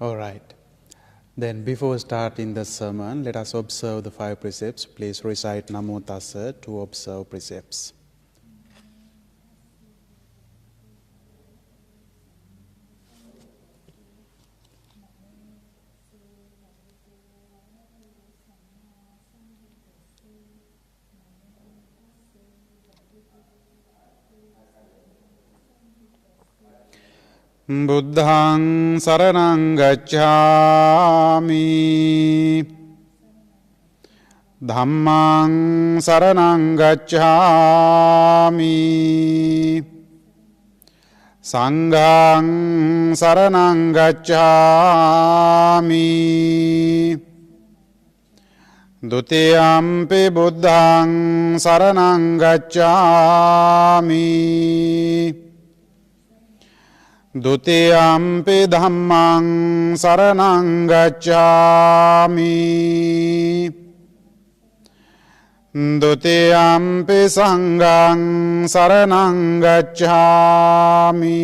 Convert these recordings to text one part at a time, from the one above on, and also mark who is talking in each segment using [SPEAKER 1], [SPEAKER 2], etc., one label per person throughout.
[SPEAKER 1] All right. Then before starting the sermon, let us observe the 5 precepts. Please recite Namo Tassa to observe precepts. Buddhaṃ saraṇaṃ gacchāmi Dhammaṃ saraṇaṃ gacchāmi Saṅghāṃ saraṇaṃ gacchāmi Dutiyampi buddhaṃ saraṇaṃ gacchāmi Dutiyampi dhammaṃ saraṇaṃ gacchāmi Dutiyampi saṅghāṃ saraṇaṃ gacchāmi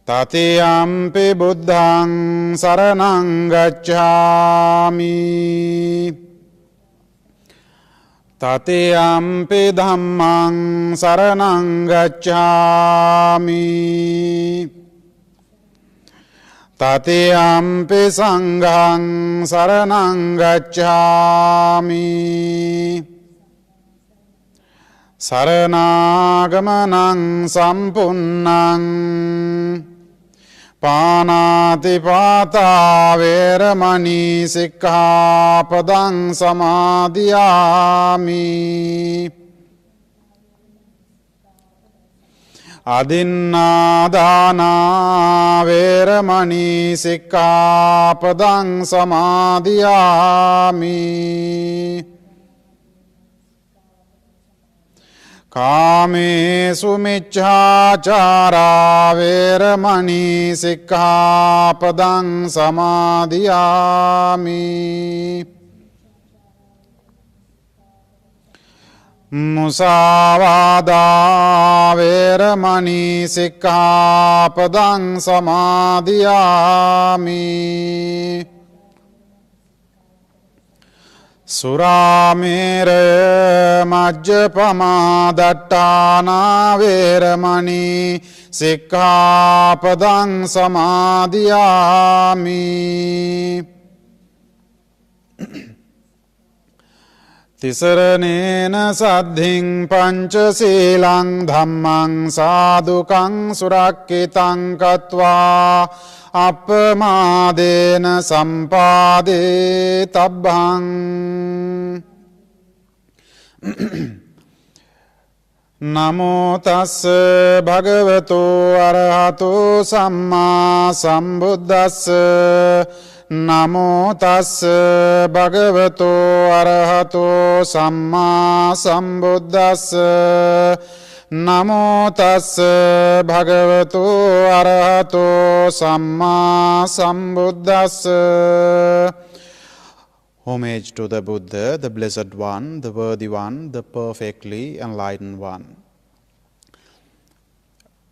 [SPEAKER 1] Tatiyampi buddhaṃ saraṇaṃ gacchāmi Tatiyampi dhammaṃ saraṇaṃ gacchāmi Tatiyampi saṅghāṃ saraṇaṃ gacchāmi Saranāgamanaṃ sampunnaṃ Pānātipātā veramani sikkhappadaṃ samādhiyāmi Adinādānā veramani sikkhappadaṃ samādhiyāmi Kāmesu miccācārā veramani sikkhappadaṃ samādhiyāmi Musāvādā veramani sikkhappadaṃ samādhiyāmi Suramera majjapama dattana veramani sikkhappadaṃ samādhiyāmi Tisaranena saddhiṃ pañcasīlaṃ dhammaṃ sādhukaṃ surakkitaṃ katvā appamādena sampādē tabbhaṃ Namo tassa bhagavato arahato sammā sambuddhassa Namo tassa bhagavato arahato sammā sambuddhassa Namo tassa bhagavato arahato sammā sambuddhassa Homage to the Buddha, the Blessed One, the Worthy One, the perfectly enlightened One.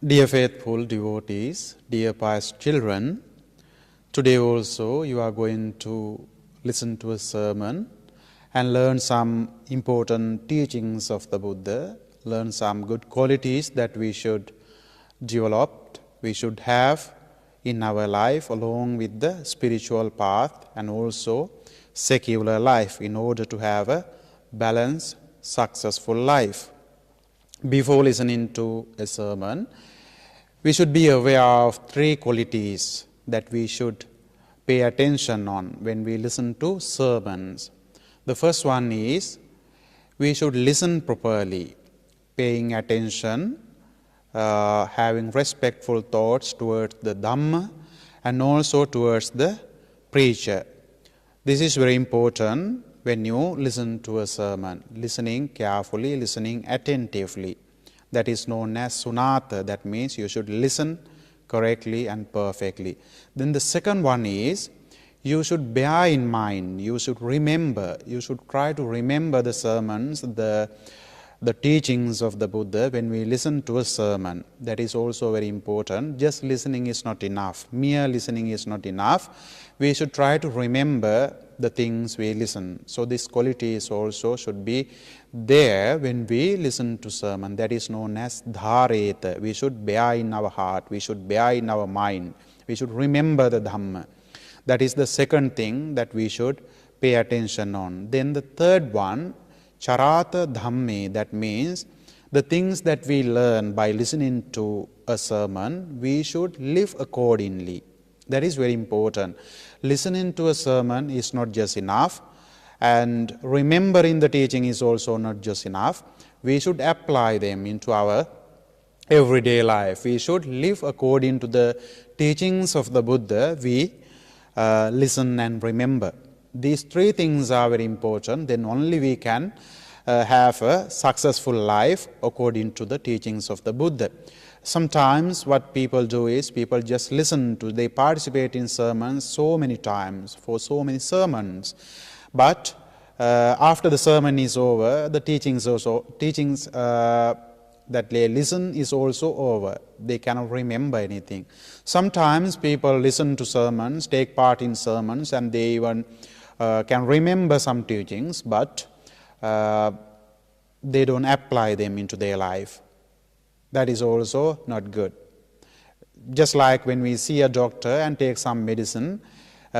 [SPEAKER 1] Dear faithful devotees, dear pious children, today also you are going to listen to a sermon and learn some important teachings of the Buddha, learn some good qualities that we should develop, we should have in our life along with the spiritual path and also secular life in order to have a balanced, successful life. Before listening to a sermon, we should be aware of 3 qualities that we should pay attention on when we listen to sermons. The first one is we should listen properly, paying attention, having respectful thoughts towards the Dhamma and also towards the preacher. This is very important when you listen to a sermon, listening carefully, listening attentively. That is known as sunata. That means you should listen correctly and perfectly. Then the second one is you should bear in mind, you should remember, you should try to remember the sermons, the the teachings of the Buddha, when we listen to a sermon, that is also very important. Just listening is not enough. Mere listening is not enough. We should try to remember the things we listen. So this quality is also should be there when we listen to sermon. That is known as dhareta. We should bear in our heart. We should bear in our mind. We should remember the Dhamma. That is the second thing that we should pay attention on. Then the third one, charata dhamme, that means the things that we learn by listening to a sermon, we should live accordingly. That is very important. Listening to a sermon is not just enough, and remembering the teaching is also not just enough. We should apply them into our everyday life. We should live according to the teachings of the Buddha. We listen and remember. These three things are very important. Then only we can have a successful life according to the teachings of the Buddha. Sometimes what people do is people just they participate in sermons so many times, for so many sermons. But after the sermon is over, the teachings that they listen is also over. They cannot remember anything. Sometimes people listen to sermons, take part in sermons, and they even can remember some teachings, but they don't apply them into their life. That is also not good. Just like when we see a doctor and take some medicine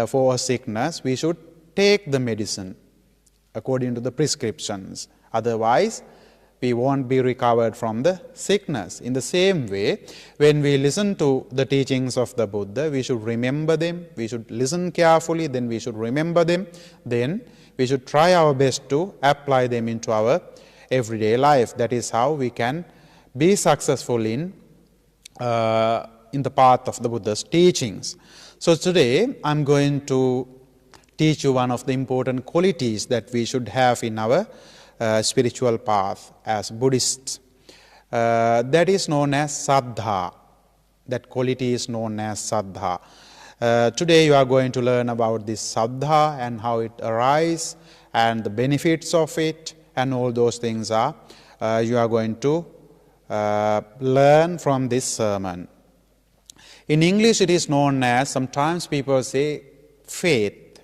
[SPEAKER 1] for a sickness, we should take the medicine according to the prescriptions. Otherwise, we won't be recovered from the sickness. In the same way, when we listen to the teachings of the Buddha, we should remember them. We should listen carefully, then we should remember them. Then we should try our best to apply them into our everyday life. That is how we can be successful in the path of the Buddha's teachings. So today, I'm going to teach you one of the important qualities that we should have in our spiritual path as Buddhists. That is known as saddha. That quality is known as saddha. Today you are going to learn about this saddha and how it arises and the benefits of it, and all those things you are going to learn from this sermon. In English it is known as, sometimes people say, faith.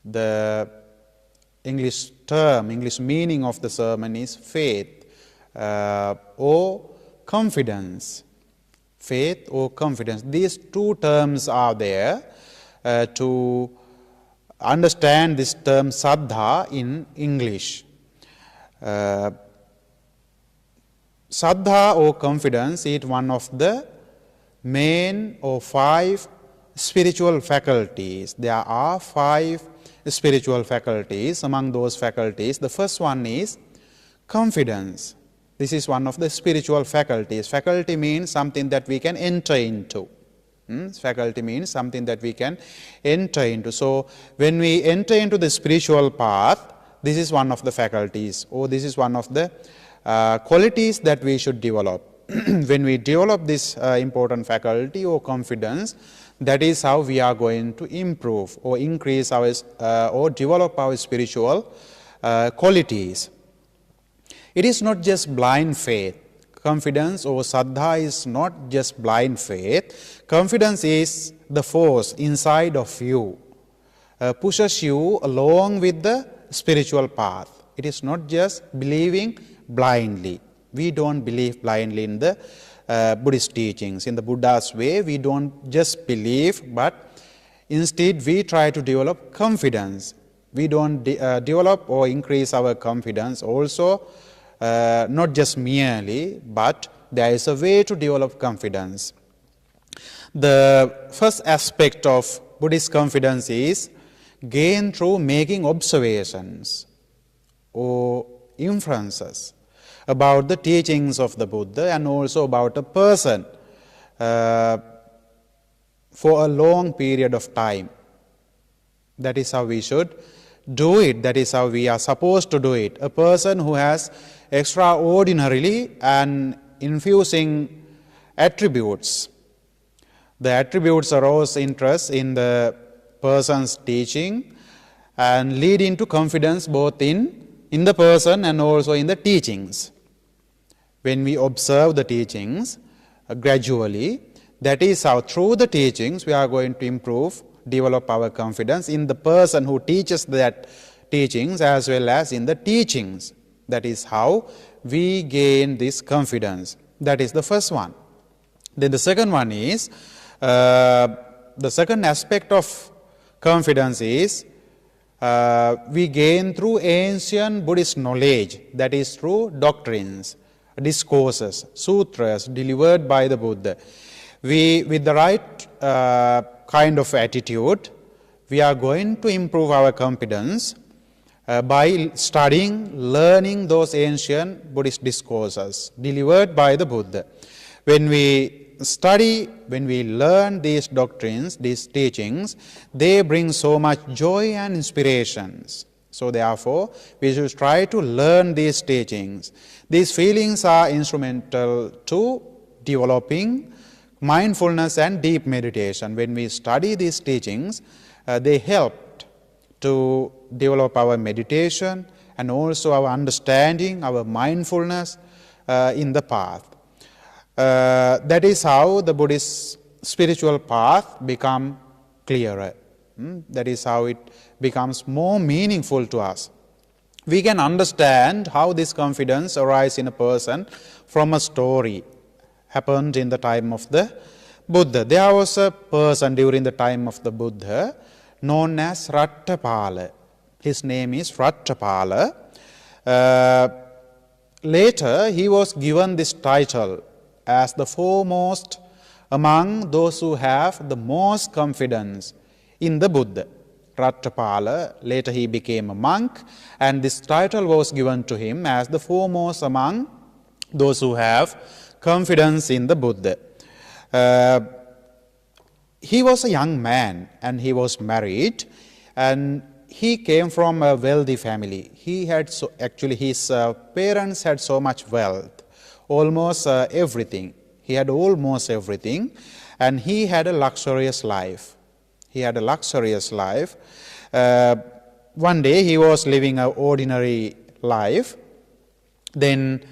[SPEAKER 1] The English term, English meaning of the sermon is faith or confidence. Faith or confidence. These two terms are there to understand this term saddha in English. Saddha or confidence is one of the main or 5 spiritual faculties. There are 5 spiritual faculties. Among those faculties, the first one is confidence. This is one of the spiritual faculties. Faculty means something that we can enter into. Faculty means something that we can enter into. So when we enter into the spiritual path, this is one of the faculties, or this is one of the qualities that we should develop. When we develop this important faculty or confidence, that is how we are going to improve or increase our or develop our spiritual qualities. It is not just blind faith. Confidence or saddha is not just blind faith. Confidence is the force inside of you, pushes you along with the spiritual path. It is not just believing blindly. We don't believe blindly in the Buddhist teachings. In the Buddha's way, we don't just believe, but instead we try to develop confidence. We don't develop or increase our confidence also, not just merely, but there is a way to develop confidence. The first aspect of Buddhist confidence is gained through making observations or inferences about the teachings of the Buddha and also about a person for a long period of time. That is how we should do it. That is how we are supposed to do it. A person who has extraordinarily and infusing attributes. The attributes arouse interest in the person's teaching and lead into confidence both in in the person and also in the teachings. When we observe the teachings gradually, that is how through the teachings we are going to improve, develop our confidence in the person who teaches that teachings as well as in the teachings. That is how we gain this confidence. That is the first one. Then the second one is, the second aspect of confidence is we gain through ancient Buddhist knowledge, that is through doctrines, discourses, sutras delivered by the Buddha. We, with the right kind of attitude, we are going to improve our confidence by studying, learning those ancient Buddhist discourses delivered by the Buddha. When we study, when we learn these doctrines, these teachings, they bring so much joy and inspirations. So therefore, we should try to learn these teachings. These feelings are instrumental to developing mindfulness and deep meditation. When we study these teachings, they help to develop our meditation and also our understanding, our mindfulness in the path. That is how the Buddhist spiritual path becomes clearer. That is how it becomes more meaningful to us. We can understand how this confidence arises in a person from a story happened in the time of the Buddha. There was a person during the time of the Buddha known as Rattapala. His name is Rattapala. Later, he was given this title as the foremost among those who have the most confidence in the Buddha. Rattapala, later he became a monk, and this title was given to him as the foremost among those who have confidence in the Buddha. He was a young man and he was married, and he came from a wealthy family. He had actually his parents had so much wealth, almost everything. He had almost everything, and he had a luxurious life. He had a luxurious life. One day he was living an ordinary life. Then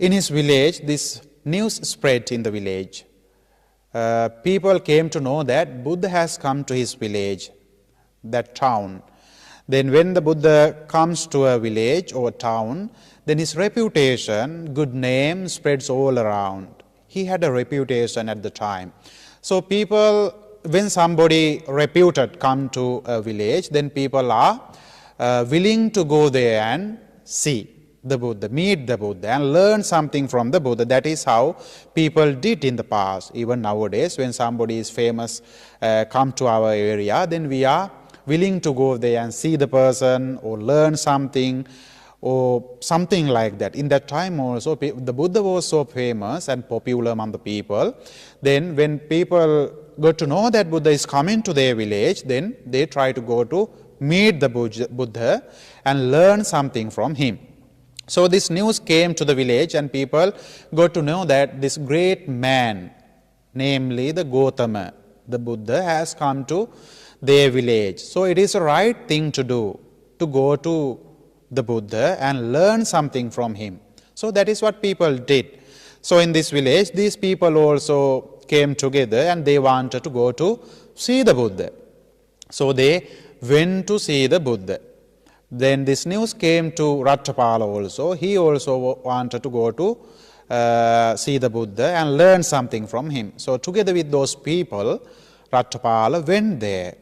[SPEAKER 1] in his village, this news spread in the village. People came to know that Buddha has come to his village, that town. Then when the Buddha comes to a village or a town, then his reputation, good name spreads all around. He had a reputation at the time. So people, when somebody reputed come to a village, then people are willing to go there and see the Buddha, meet the Buddha and learn something from the Buddha. That is how people did in the past. Even nowadays, when somebody is famous come to our area, then we are willing to go there and see the person or learn something or something like that. In that time also, the Buddha was so famous and popular among the people. Then when people got to know that Buddha is coming to their village, then they try to go to meet the Buddha and learn something from him. So this news came to the village and people got to know that this great man, namely the Gautama, the Buddha, has come to their village. So it is the right thing to do, to go to the Buddha and learn something from him. So that is what people did. So in this village, these people also came together and they wanted to go to see the Buddha. So they went to see the Buddha. Then this news came to Rattapala also. He also wanted to go to see the Buddha and learn something from him. So together with those people, Rattapala went there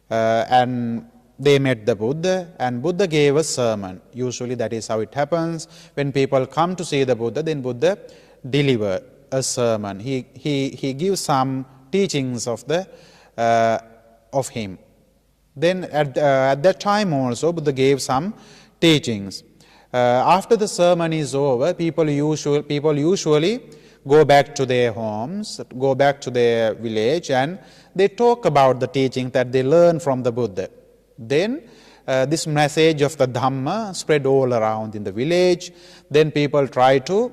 [SPEAKER 1] and they met the Buddha, and Buddha gave a sermon. Usually that is how it happens. When people come to see the Buddha, then Buddha delivers a sermon. He gives some teachings of him. Then at that time also, Buddha gave some teachings. After the sermon is over, people usually go back to their homes, go back to their village, and they talk about the teaching that they learned from the Buddha. Then this message of the Dhamma spread all around in the village. Then people try to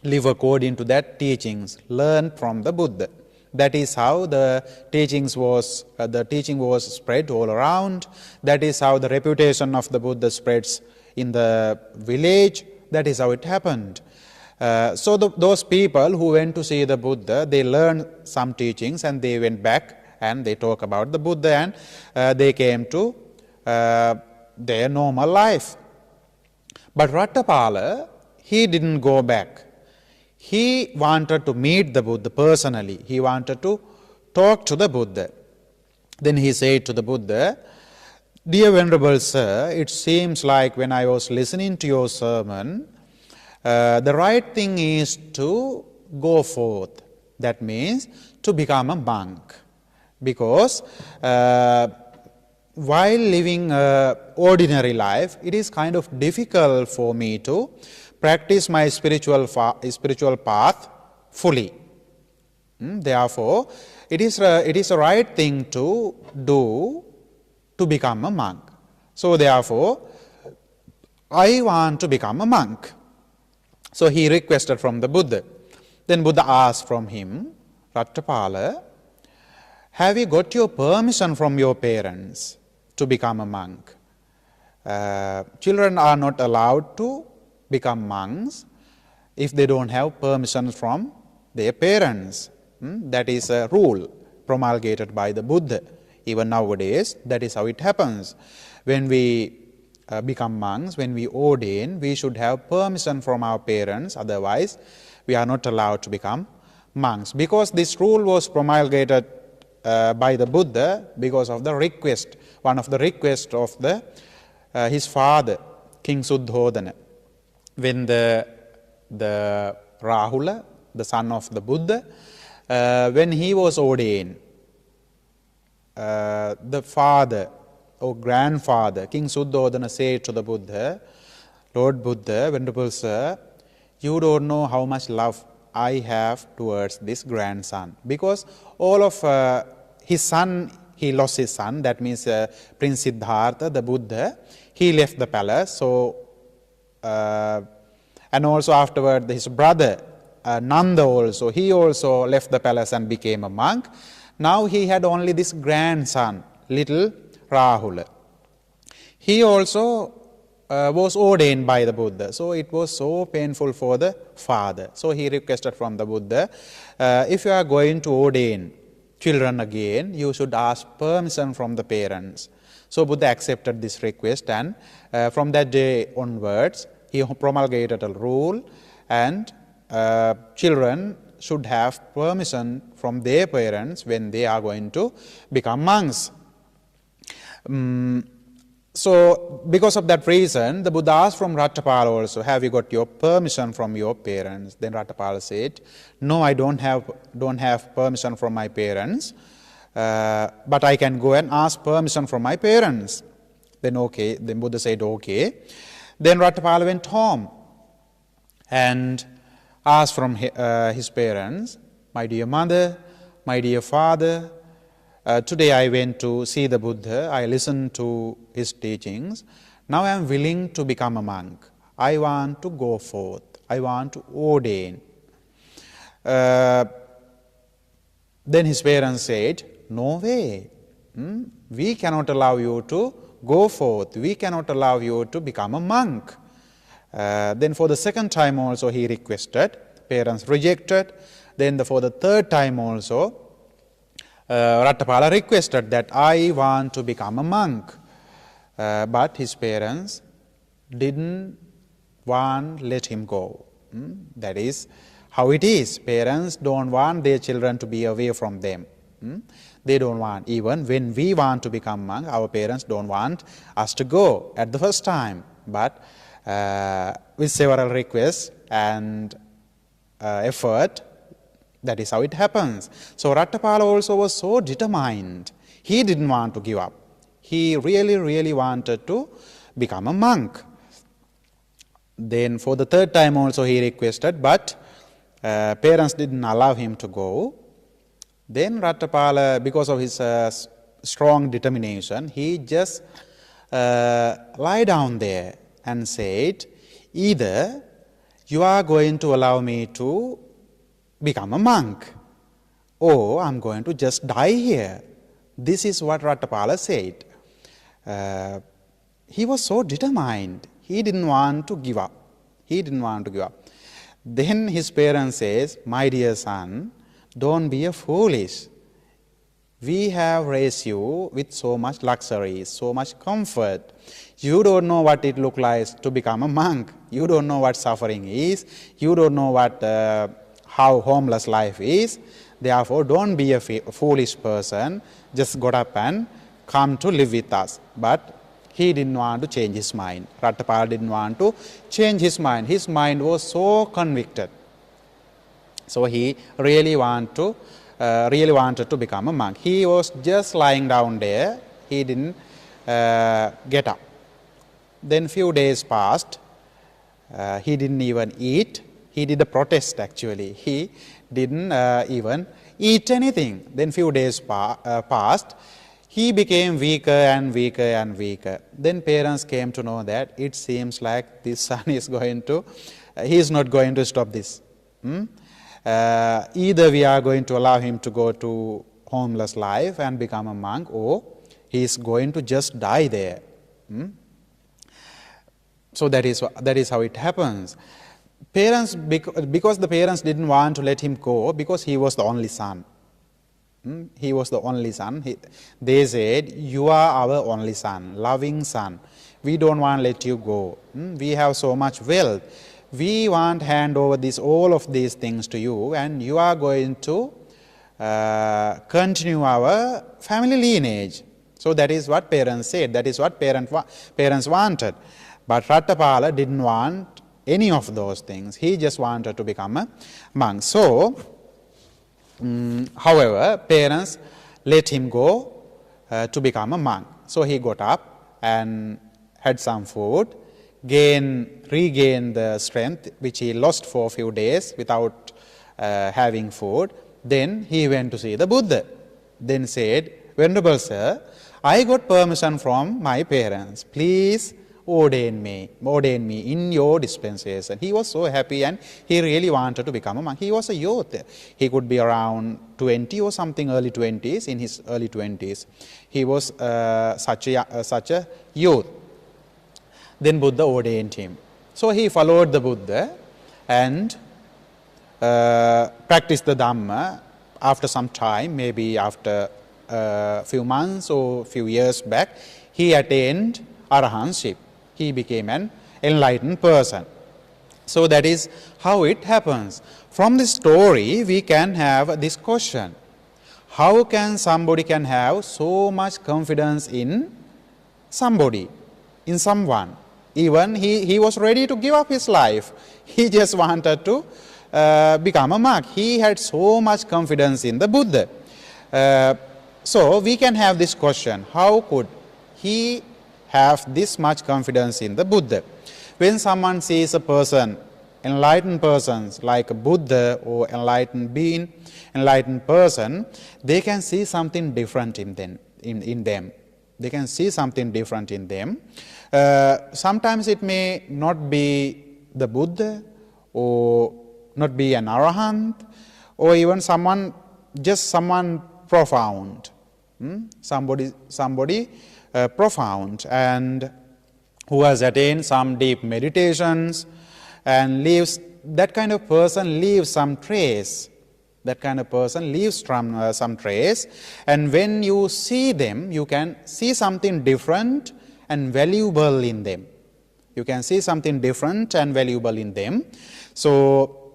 [SPEAKER 1] live according to that teachings learned from the Buddha. That is how the teaching was spread all around. That is how the reputation of the Buddha spreads in the village. That is how it happened. So those people who went to see the Buddha, they learned some teachings and they went back and they talk about the Buddha, and they came to their normal life. But Rattapala, he didn't go back. He wanted to meet the Buddha personally. He wanted to talk to the Buddha. Then he said to the Buddha, "Dear Venerable Sir, it seems like when I was listening to your sermon, the right thing is to go forth. That means to become a monk. Because while living an ordinary life, it is kind of difficult for me to practice my spiritual path fully. Therefore, it is a right thing to do to become a monk. So therefore, I want to become a monk." So he requested from the Buddha. Then Buddha asked from him, "Rattapala, have you got your permission from your parents to become a monk? Children are not allowed to become monks if they don't have permission from their parents." That is a rule promulgated by the Buddha. Even nowadays, that is how it happens. When we become monks, when we ordain, we should have permission from our parents. Otherwise, we are not allowed to become monks. Because this rule was promulgated by the Buddha because of the request, one of the requests of his father, King Suddhodana. When the Rahula, the son of the Buddha, when he was ordained, the father or grandfather, King Suddhodana, said to the Buddha, "Lord Buddha, Venerable Sir, you don't know how much love I have towards this grandson." Because all of his son, he lost his son, that means Prince Siddhartha, the Buddha, he left the palace. So, and also afterward his brother Nanda also, he also left the palace and became a monk. Now he had only this grandson, little Rahula. He also was ordained by the Buddha. So it was so painful for the father. So he requested from the Buddha, if you are going to ordain children again, you should ask permission from the parents. So Buddha accepted this request, and from that day onwards, he promulgated a rule, and children should have permission from their parents when they are going to become monks. So because of that reason, the Buddha asked from Rattapala also, "Have you got your permission from your parents?" Then Rattapala said, "No, I don't have permission from my parents, but I can go and ask permission from my parents." Then Buddha said, "Okay." Then Rattapala went home and asked from his parents, "My dear mother, my dear father, today I went to see the Buddha, I listened to his teachings. Now I am willing to become a monk. I want to go forth. I want to ordain." Then his parents said, "No way. We cannot allow you to go forth. We cannot allow you to become a monk." Then for the second time also he requested. Parents rejected. Then for the third time also, Rattapala requested that, "I want to become a monk." But his parents didn't let him go. That is how it is. Parents don't want their children to be away from them. They don't want. Even when we want to become monk, our parents don't want us to go at the first time. But with several requests and effort, that is how it happens. So Rattapala also was so determined. He didn't want to give up. He really, really wanted to become a monk. Then for the third time also he requested, but parents didn't allow him to go. Then Rattapala, because of his strong determination, he just lie down there and said, "Either you are going to allow me to become a monk, or I'm going to just die here. This is what Rattapala said. He was so determined. He didn't want to give up. He didn't want to give up. Then his parents says, my dear son, don't be a foolish. We have raised you with so much luxury, so much comfort. You don't know what it looks like to become a monk. You don't know what suffering is. You don't know what how homeless life is. Therefore, don't be a foolish person. Just got up and come to live with us. But he didn't want to change his mind. Rattapala didn't want to change his mind. His mind was so convicted. So he really wanted to become a monk. He was just lying down there. He didn't get up. Then few days passed. He didn't even eat. He did a protest actually. He didn't even eat anything. Then few days passed. He became weaker and weaker and weaker. Then parents came to know that it seems like this son is he is not going to stop this. Either we are going to allow him to go to homeless life and become a monk, or he is going to just die there. So that is how it happens. Parents, because the parents didn't want to let him go, because he was the only son. He was the only son. They said, you are our only son, loving son. We don't want to let you go. We have so much wealth. We want to hand over all of these things to you, and you are going to continue our family lineage. So that is what parents said. That is what parents wanted. But Rattapala didn't want any of those things. He just wanted to become a monk. So, however, parents let him go to become a monk. So he got up and had some food, regained the strength which he lost for a few days without having food. Then he went to see the Buddha. Then said, Venerable Sir, I got permission from my parents. Please ordain me in your dispensation. He was so happy and he really wanted to become a monk. He was a youth. He could be around 20 or something, early 20s, in his early 20s. He was such a youth. Then Buddha ordained him. So he followed the Buddha and practiced the Dhamma. After some time, maybe after a few months or few years back, he attained arahantship. He became an enlightened person. So that is how it happens. From this story, we can have this question. How can somebody can have so much confidence in somebody, in someone? Even he was ready to give up his life. He just wanted to become a monk. He had so much confidence in the Buddha. So we can have this question. How could he have this much confidence in the Buddha? When someone sees a person, enlightened persons like a Buddha or enlightened being, enlightened person, they can see something different in them. They can see something different in them. Sometimes it may not be the Buddha or not be an arahant or even someone profound. Somebody profound and who has attained some deep meditations and that kind of person leaves some trace. That kind of person leaves some trace, and when you see them, you can see something different and valuable in them. You can see something different and valuable in them. So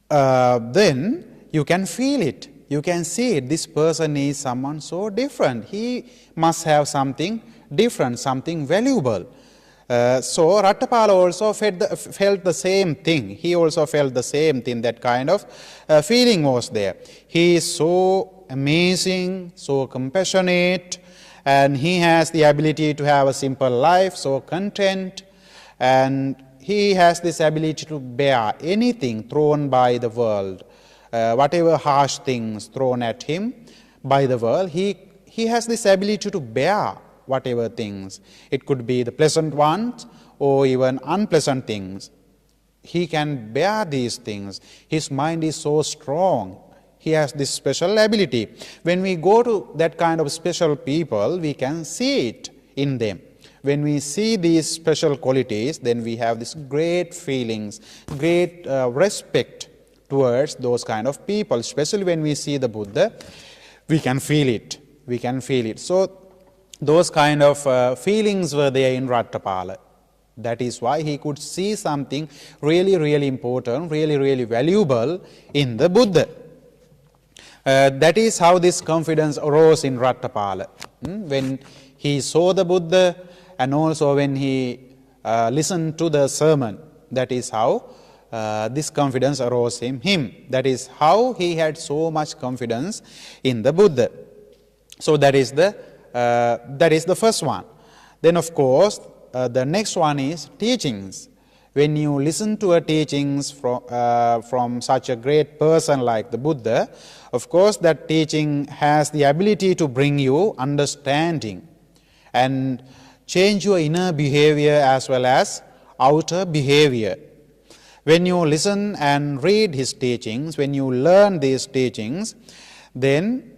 [SPEAKER 1] then you can feel it. You can see it. This person is someone so different. He must have something different, something valuable. So Rattapala also felt the same thing. He also felt the same thing. That kind of feeling was there. He is so amazing, so compassionate, and he has the ability to have a simple life, so content, and he has this ability to bear anything thrown by the world. Whatever harsh things thrown at him by the world, he has this ability to bear whatever things. It could be the pleasant ones or even unpleasant things. he can bear these things. His mind is so strong. He has this special ability. When we go to that kind of special people, we can see it in them. When we see these special qualities, then we have this great feelings, great respect towards those kind of people. Especially when we see the Buddha, we can feel it. We can feel it. So those kind of feelings were there in Rattapala. That is why he could see something really, really important, really, really valuable in the Buddha. That is how this confidence arose in Rattapala. When he saw the Buddha and also when he listened to the sermon, that is how this confidence arose in him. That is how he had so much confidence in the Buddha. So that is the first one. Then of course, the next one is teachings. When you listen to a teachings from such a great person like the Buddha, of course that teaching has the ability to bring you understanding and change your inner behavior as well as outer behavior. When you listen and read his teachings, when you learn these teachings, then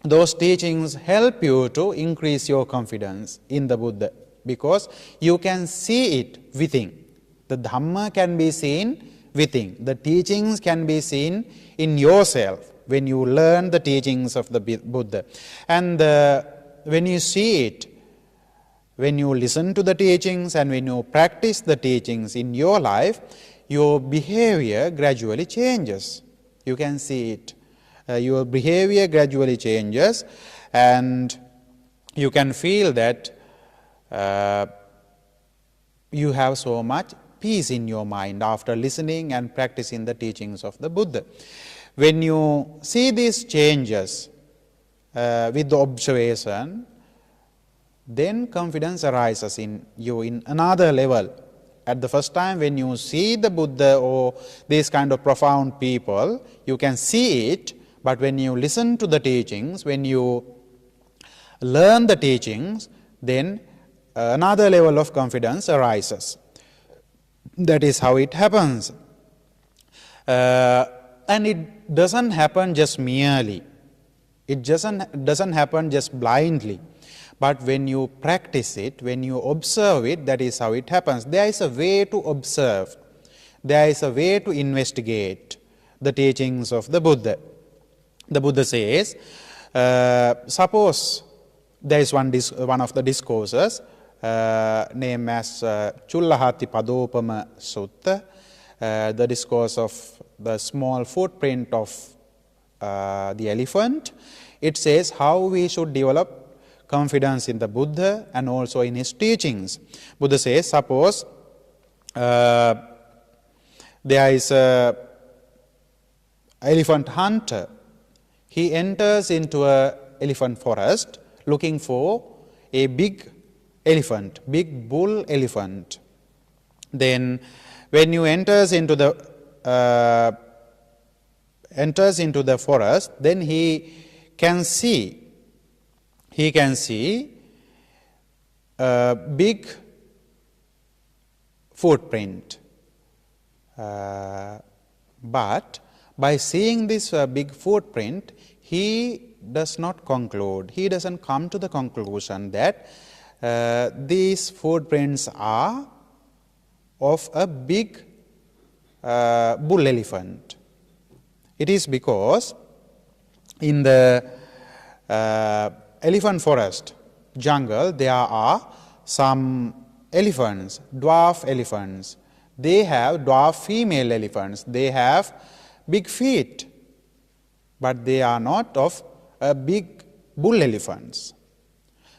[SPEAKER 1] those teachings help you to increase your confidence in the Buddha, because you can see it within. The Dhamma can be seen within. The teachings can be seen in yourself when you learn the teachings of the Buddha. And when you see it, when you listen to the teachings and when you practice the teachings in your life, your behavior gradually changes. You can see it. Your behavior gradually changes and you can feel that you have so much peace in your mind after listening and practicing the teachings of the Buddha. When you see these changes with the observation, then confidence arises in you in another level. At the first time when you see the Buddha or these kind of profound people, you can see it, but when you listen to the teachings, when you learn the teachings, then another level of confidence arises. That is how it happens. And it doesn't happen just merely. It doesn't happen just blindly. But when you practice it, when you observe it, that is how it happens. There is a way to observe. There is a way to investigate the teachings of the Buddha. The Buddha says, suppose there is one of the discourses named as Chullahati Padopama Sutta, the discourse of the small footprint of the elephant. It says how we should develop confidence in the Buddha and also in his teachings. Buddha says, suppose there is an elephant hunter. He enters into an elephant forest looking for a big elephant, big bull elephant. Then when you enters into the forest, then he can see a big footprint. But by seeing this big footprint, he does not conclude, he doesn't come to the conclusion that these footprints are of a big bull elephant. It is because in the elephant forest jungle there are some elephants, dwarf elephants. They have dwarf female elephants. They have big feet, but they are not of big bull elephants.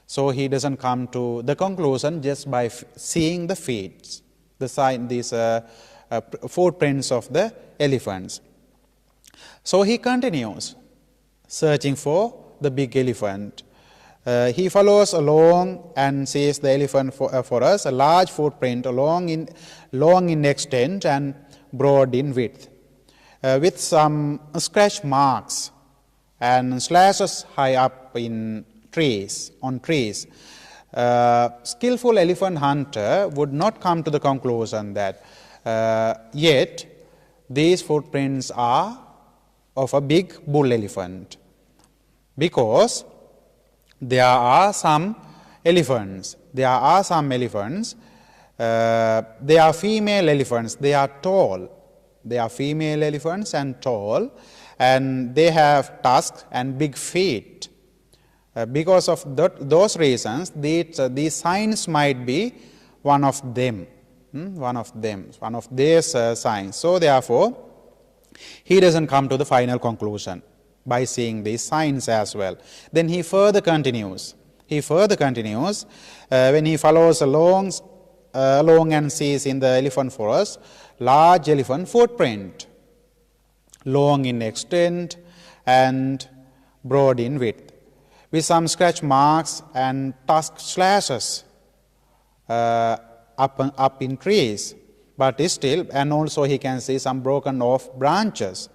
[SPEAKER 1] So he doesn't come to the conclusion just by seeing the feet, these footprints of the elephants. So he continues searching for the big elephant. He follows along and sees the elephant for us, a large footprint, long in extent and broad in width, with some scratch marks and slashes high up on trees. Skillful elephant hunter would not come to the conclusion that Yet these footprints are of a big bull elephant, because there are some elephants. They are female elephants. They are tall. They are female elephants and tall, and they have tusks and big feet. Because of those reasons, these signs might be one of them, one of their signs. So therefore, he doesn't come to the final conclusion by seeing these signs as well. Then he further continues. When he follows along and sees in the elephant forest large elephant footprint, long in extent and broad in width, with some scratch marks and tusk slashes up in trees, but still, and also he can see some broken off branches.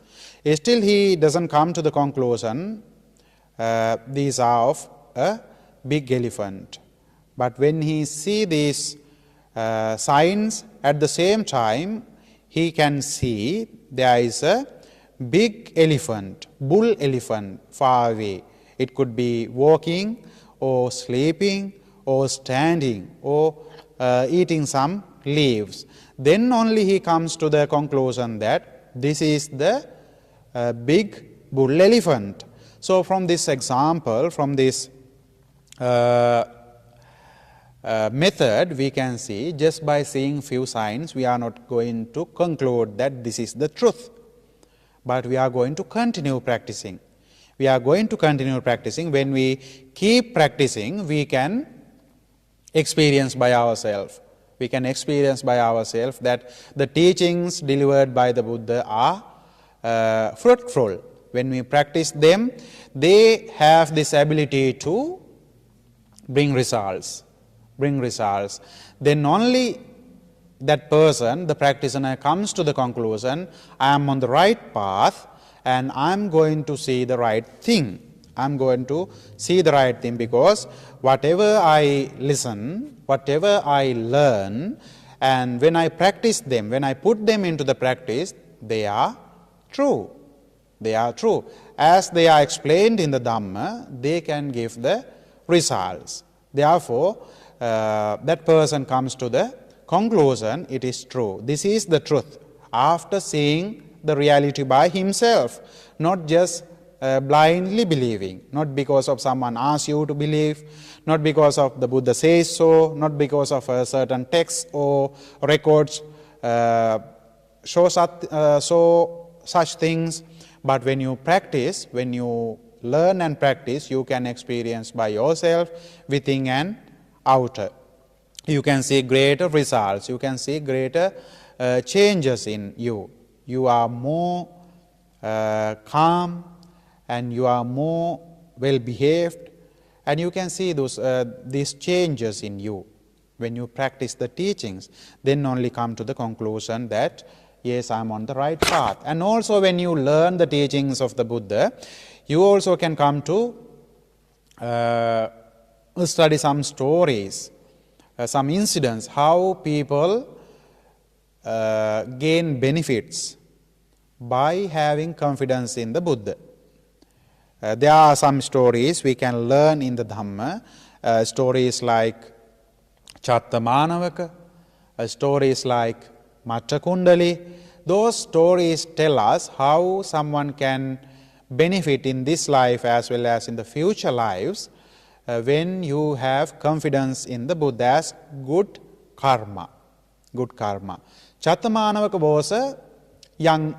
[SPEAKER 1] Still he doesn't come to the conclusion these are of a big elephant. But when he see these signs, at the same time he can see there is a big elephant, bull elephant, far away. It could be walking or sleeping or standing or eating some leaves. Then only he comes to the conclusion that this is the big bull elephant. So from this example, from this method, we can see, just by seeing few signs, we are not going to conclude that this is the truth, but we are going to continue practicing. When we keep practicing, we can experience by ourselves. That the teachings delivered by the Buddha are fruitful. When we practice them, they have this ability to bring results. Then only that person, the practitioner, comes to the conclusion, I am on the right path and I am going to see the right thing. Because whatever I listen, whatever I learn, and when I practice them, when I put them into the practice, they are true. As they are explained in the Dhamma, they can give the results. Therefore, that person comes to the conclusion, it is true. This is the truth, after seeing the reality by himself, not just blindly believing, not because of someone asks you to believe, not because of the Buddha says so, not because of a certain text or records show such things, but when you practice, when you learn and practice, you can experience by yourself, within and outer. You can see greater results, you can see greater changes in you. You are more calm and you are more well behaved, and you can see these changes in you. When you practice the teachings, then only come to the conclusion that yes, I am on the right path. And also when you learn the teachings of the Buddha, you also can come to study some stories, some incidents, how people gain benefits by having confidence in the Buddha. There are some stories we can learn in the Dhamma, stories like Chattamanavaka, stories like Matta Kundali. Those stories tell us how someone can benefit in this life as well as in the future lives when you have confidence in the Buddha as good karma. Chattamanavaka was a young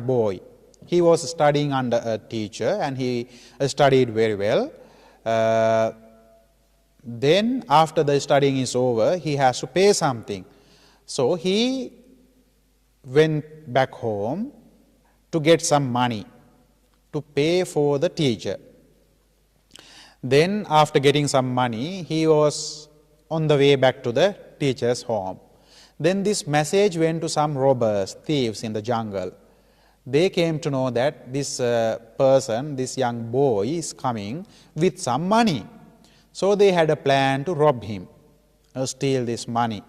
[SPEAKER 1] boy. He was studying under a teacher and he studied very well. Then after the studying is over, he has to pay something. So he went back home to get some money to pay for the teacher. Then after getting some money, he was on the way back to the teacher's home. Then this message went to some robbers, thieves in the jungle. They came to know that this person, this young boy, is coming with some money. So they had a plan to rob him, steal this money.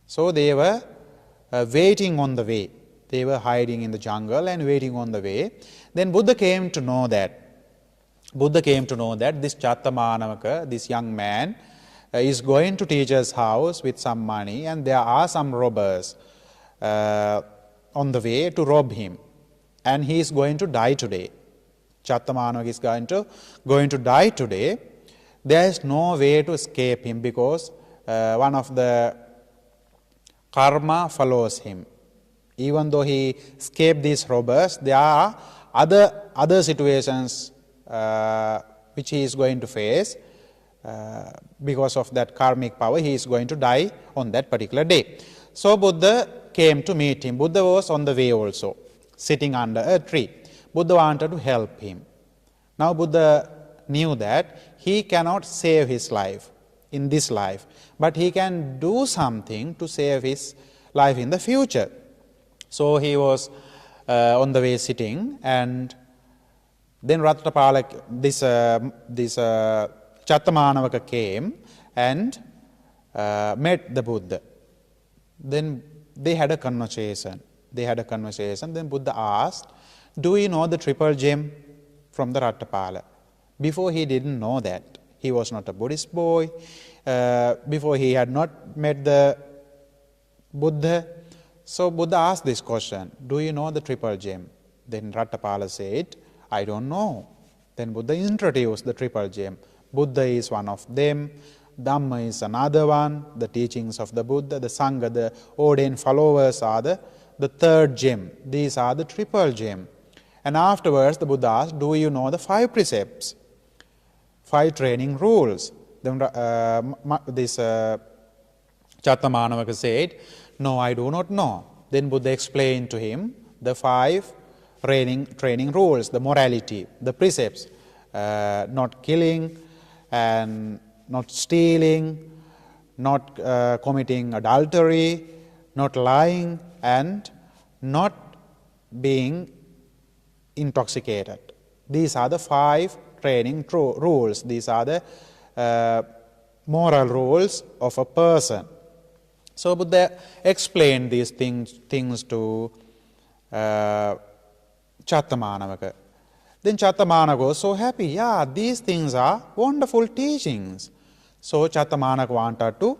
[SPEAKER 1] So they were waiting on the way. They were hiding in the jungle and waiting on the way. Then Buddha came to know that. This Chattamanavaka, this young man, is going to teacher's house with some money, and there are some robbers on the way to rob him. And he is going to die today. Chattamanavaka is going to die today. There is no way to escape him because one of the karma follows him. Even though he escaped these robbers, there are other situations which he is going to face. Because of that karmic power, he is going to die on that particular day. So Buddha came to meet him. Buddha was on the way also, sitting under a tree. Buddha wanted to help him. Now Buddha knew that he cannot save his life in this life, but he can do something to save his life in the future. So he was on the way sitting, and then Rattapala, this Chattamanavaka came and met the Buddha. Then they had a conversation. Then Buddha asked, "Do you know the triple gem?" From the Rattapala. Before he didn't know that. He was not a Buddhist boy. Before he had not met the Buddha. So Buddha asked this question, "Do you know the triple gem?" Then Rattapala said, "I don't know." Then Buddha introduced the triple gem. Buddha is one of them. Dhamma is another one. The teachings of the Buddha, the Sangha, the ordained followers are the third gem. These are the triple gem. And afterwards the Buddha asked, "Do you know the 5 precepts? 5 training rules?" Then this Chattamanavaka said, "No, I do not know." Then Buddha explained to him the 5 training rules, the morality, the precepts, not killing and not stealing, not committing adultery, not lying, and not being intoxicated. These are the 5 training rules. These are the moral rules of a person. So Buddha explained these things to Chattamanavaka. Then Chattamanavaka was so happy. Yeah, these things are wonderful teachings. So Chattamanavaka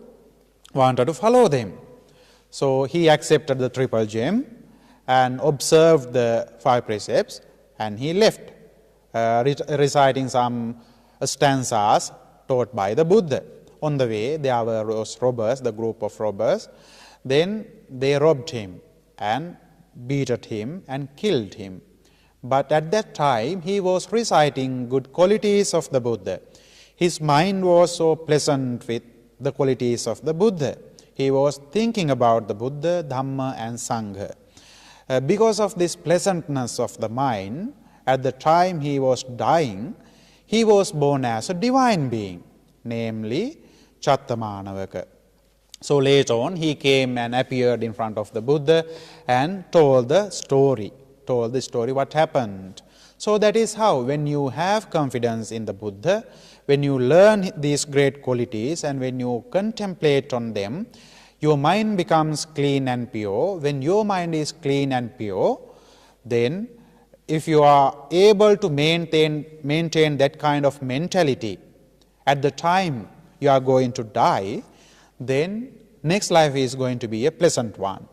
[SPEAKER 1] wanted to follow them. So he accepted the triple gem and observed the 5 precepts, and he left, reciting some stanzas taught by the Buddha. On the way, there were those robbers, the group of robbers. Then they robbed him and beat him and killed him. But at that time, he was reciting good qualities of the Buddha. His mind was so pleasant with the qualities of the Buddha. He was thinking about the Buddha, Dhamma and Sangha. Because of this pleasantness of the mind, at the time he was dying, he was born as a divine being, namely Chattamanavaka. So later on, he came and appeared in front of the Buddha and told the story what happened. So that is how, when you have confidence in the Buddha, when you learn these great qualities and when you contemplate on them, your mind becomes clean and pure. When your mind is clean and pure, then if you are able to maintain that kind of mentality at the time you are going to die, then next life is going to be a pleasant one.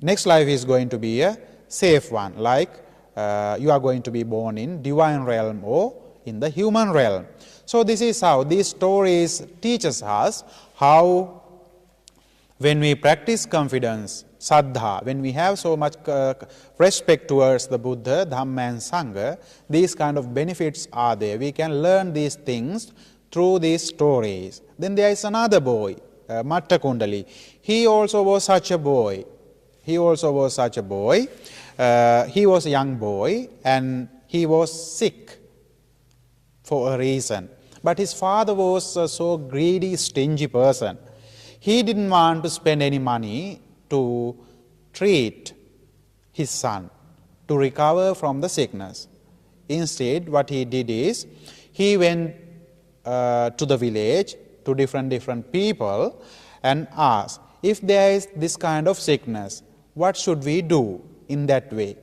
[SPEAKER 1] Next life is going to be a safe one, like you are going to be born in divine realm or in the human realm. So this is how these stories teaches us how, when we practice confidence, saddha, when we have so much respect towards the Buddha, Dhamma and Sangha, these kind of benefits are there. We can learn these things through these stories. Then there is another boy, Matta Kundali. He also was such a boy. He was a young boy and he was sick for a reason. But his father was a so greedy, stingy person. He didn't want to spend any money to treat his son, to recover from the sickness. Instead, what he did is, he went to the village, to different people, and asked, if there is this kind of sickness, what should we do in that way?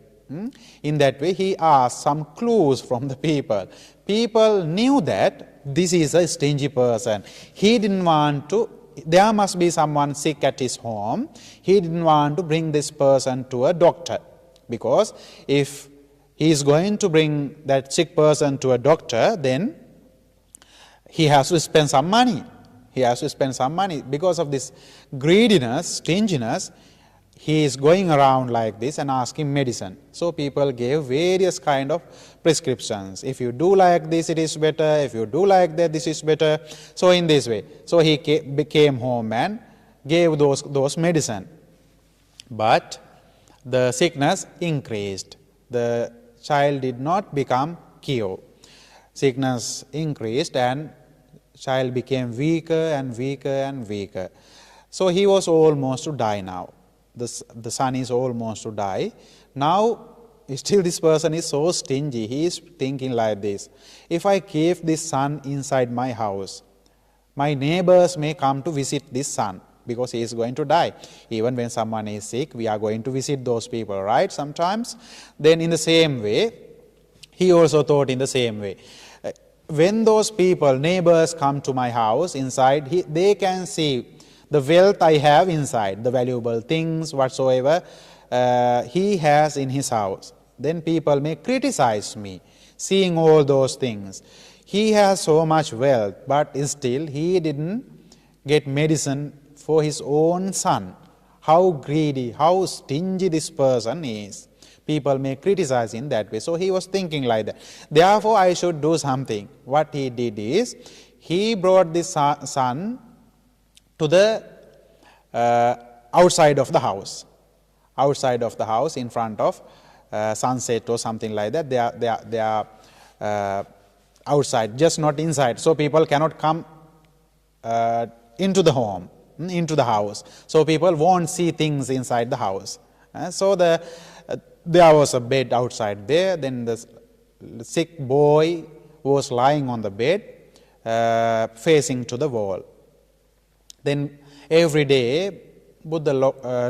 [SPEAKER 1] In that way, he asked some clues from the people. People knew that this is a stingy person. He didn't want to, there must be someone sick at his home. He didn't want to bring this person to a doctor, because if he is going to bring that sick person to a doctor, then he has to spend some money. He has to spend some money. Because of this greediness, stinginess, he is going around like this and asking medicine. So people gave various kind of prescriptions. If you do like this, it is better. If you do like that, this is better. So in this way. So he came home and gave those medicine. But the sickness increased. The child did not become cured. Sickness increased and child became weaker and weaker and weaker. So he was almost to die now. The son is almost to die. Now, still this person is so stingy. He is thinking like this. If I keep this son inside my house, my neighbors may come to visit this son, because he is going to die. Even when someone is sick, we are going to visit those people, right? Sometimes. Then in the same way, he also thought in the same way. When those people, neighbors, come to my house inside, they can see the wealth I have inside, the valuable things whatsoever he has in his house. Then people may criticize me, seeing all those things. He has so much wealth, but still he didn't get medicine for his own son. How greedy, how stingy this person is. People may criticize in that way. So he was thinking like that. Therefore, I should do something. What he did is, he brought this son to the outside of the house. Outside of the house, in front of sunset or something like that. They are outside, just not inside. So people cannot come into the home, into the house. So people won't see things inside the house. So there was a bed outside there. Then the sick boy was lying on the bed, facing to the wall. Then every day, Buddha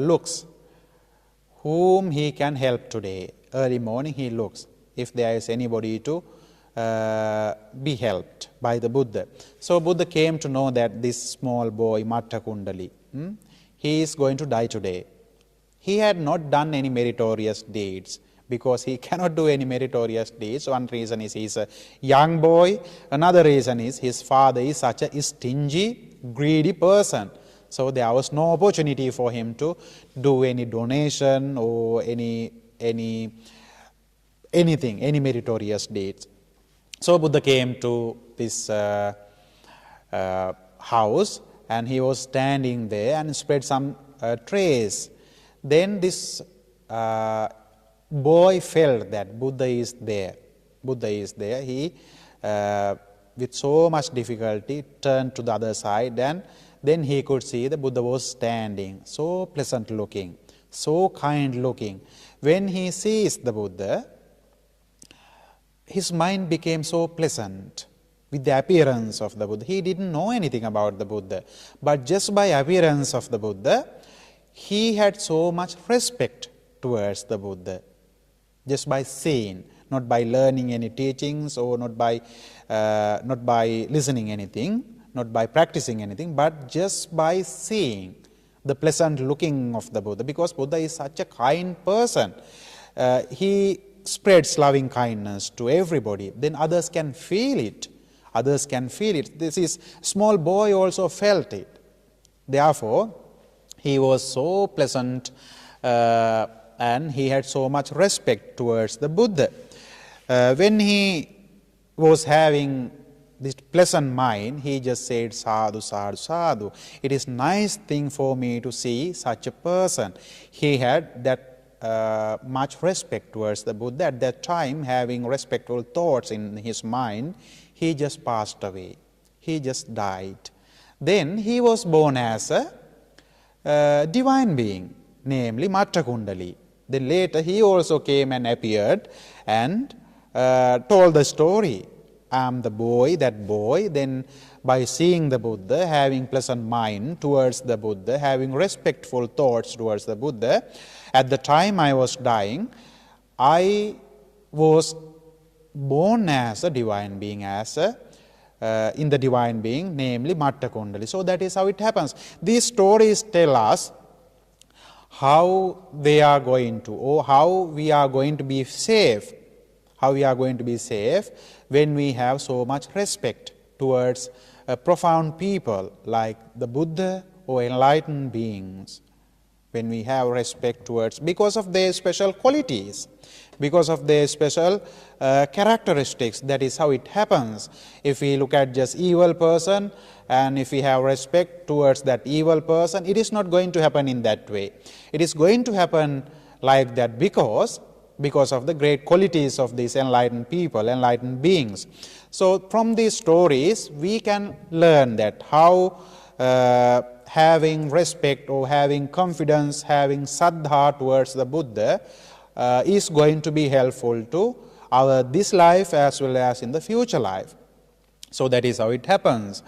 [SPEAKER 1] looks whom he can help today. Early morning he looks if there is anybody to be helped by the Buddha. So Buddha came to know that this small boy, Matta Kundali, he is going to die today. He had not done any meritorious deeds, because he cannot do any meritorious deeds. One reason is he is a young boy. Another reason is his father is such a stingy, greedy person. So there was no opportunity for him to do any donation or anything, any meritorious deeds. So Buddha came to this house, and he was standing there and spread some trays. Then this boy felt that Buddha is there. Buddha is there. He, with so much difficulty, turned to the other side, and then he could see the Buddha was standing, so pleasant looking, so kind looking. When he sees the Buddha, his mind became so pleasant with the appearance of the Buddha. He didn't know anything about the Buddha, but just by appearance of the Buddha, he had so much respect towards the Buddha, just by seeing, not by learning any teachings, or not by listening anything, not by practicing anything, but just by seeing the pleasant looking of the Buddha, because Buddha is such a kind person. He spreads loving kindness to everybody. Then others can feel it. Others can feel it. This small boy also felt it. Therefore, he was so pleasant and he had so much respect towards the Buddha. When he was having this pleasant mind, he just said, sadhu, sadhu, sadhu. It is nice thing for me to see such a person. He had that much respect towards the Buddha. At that time, having respectful thoughts in his mind, he just passed away. He just died. Then he was born as a divine being, namely Matta Kundali. Then later he also came and appeared and told the story I am the boy, that boy, then by seeing the Buddha, having pleasant mind towards the Buddha, having respectful thoughts towards the Buddha, at the time I was dying, I was born as a divine being, in the divine being, namely Matta Kundali. So that is how it happens. These stories tell us how they are going to, or how we are going to be safe, when we have so much respect towards profound people like the Buddha or enlightened beings. When we have respect towards, because of their special qualities, because of their special characteristics, that is how it happens. If we look at just evil person, and if we have respect towards that evil person, it is not going to happen in that way. It is going to happen like that because of the great qualities of these enlightened people, enlightened beings. So from these stories, we can learn that how having respect or having confidence, having saddha towards the Buddha is going to be helpful to our this life as well as in the future life. So that is how it happens.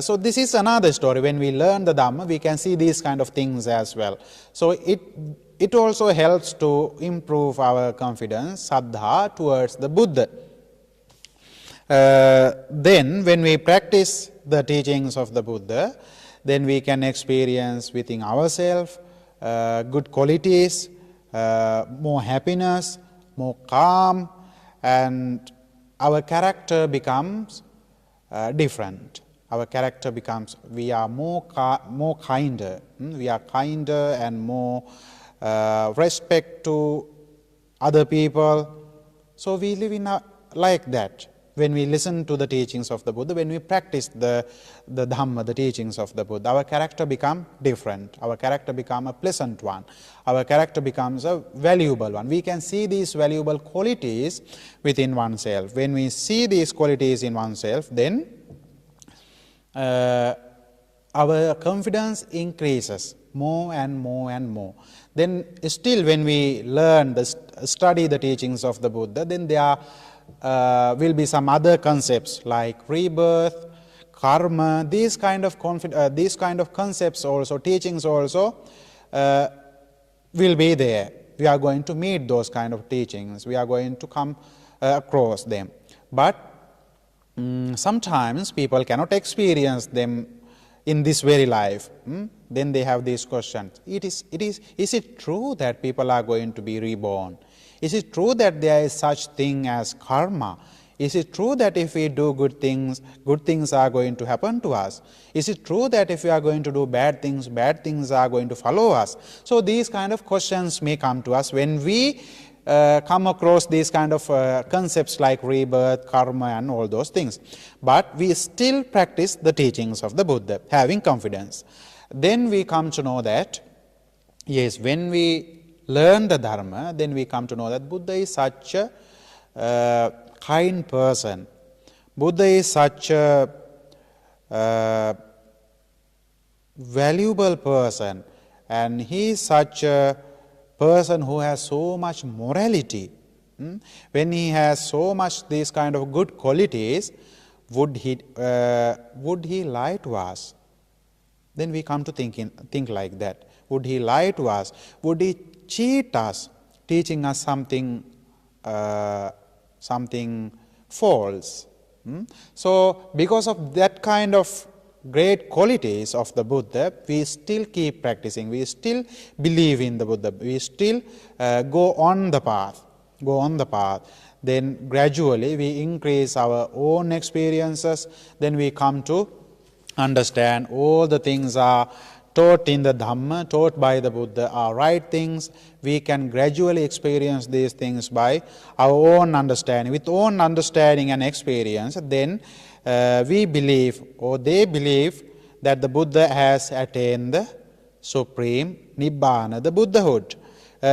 [SPEAKER 1] So this is another story. When we learn the Dhamma, we can see these kind of things as well. So it also helps to improve our confidence, saddha towards the Buddha. Then when we practice the teachings of the Buddha, then we can experience within ourselves good qualities, more happiness, more calm, and our character becomes different. Our character becomes, we are more kinder. We are kinder and more respect to other people. So we live in like that. When we listen to the teachings of the Buddha, when we practice the Dhamma, the teachings of the Buddha, our character becomes different. Our character becomes a pleasant one. Our character becomes a valuable one. We can see these valuable qualities within oneself. When we see these qualities in oneself, then our confidence increases more and more and more. Then still when we learn, study the teachings of the Buddha, then there are will be some other concepts like rebirth, karma, these kind of concepts also, teachings also will be there. We are going to meet those kind of teachings. We are going to come across them. But sometimes people cannot experience them in this very life. Then they have these questions. Is it true that people are going to be reborn? Is it true that there is such thing as karma? Is it true that if we do good things are going to happen to us? Is it true that if we are going to do bad things are going to follow us? So these kind of questions may come to us when we come across these kind of concepts like rebirth, karma and all those things. But we still practice the teachings of the Buddha, having confidence. Then we come to know that, yes, when we learn the Dharma, then we come to know that Buddha is such a kind person. Buddha is such a valuable person, and he is such a person who has so much morality. When he has so much these kind of good qualities, would he lie to us? Then we come to think like that. Would he lie to us? Would he cheat us, teaching us something false? So because of that kind of great qualities of the Buddha, we still keep practicing, we still believe in the Buddha, we still go on the path. Then gradually we increase our own experiences, then we come to understand all the things are taught in the Dhamma, taught by the Buddha are right things. We can gradually experience these things by our own understanding. With own understanding and experience, then we believe, or they believe, that the Buddha has attained the supreme Nibbana, the Buddhahood.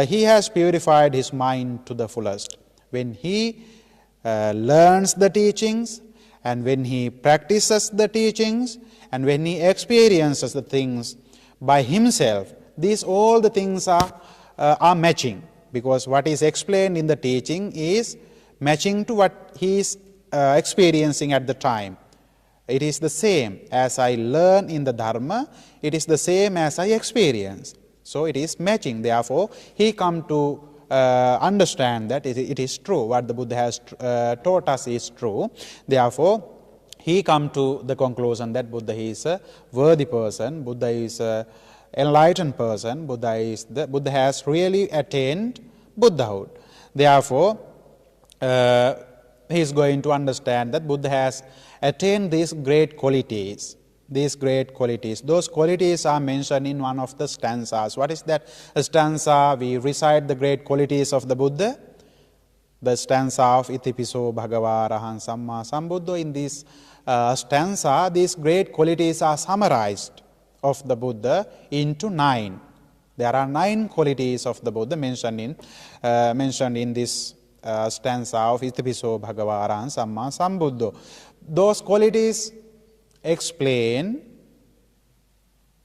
[SPEAKER 1] He has purified his mind to the fullest. When he learns the teachings, and when he practices the teachings, and when he experiences the things by himself, all the things are matching, because what is explained in the teaching is matching to what he is experiencing at the time. It is the same as I learn in the Dharma, it is the same as I experience. So it is matching. Therefore, he come to understand that it is true. What the Buddha has taught us is true. Therefore, he come to the conclusion that Buddha is a worthy person, Buddha is a enlightened person, Buddha has really attained Buddhahood. Therefore, he is going to understand that Buddha has attained these great qualities. These great qualities. Those qualities are mentioned in one of the stanzas. What is that stanza? We recite the great qualities of the Buddha. The stanza of Itipiso Bhagava Arahan Samma Sambuddho. In this stanza, these great qualities are summarized of the Buddha into 9. There are 9 qualities of the Buddha mentioned in this stanza of Itipiso Bhagava Arahan Samma Sambuddho. Those qualities explain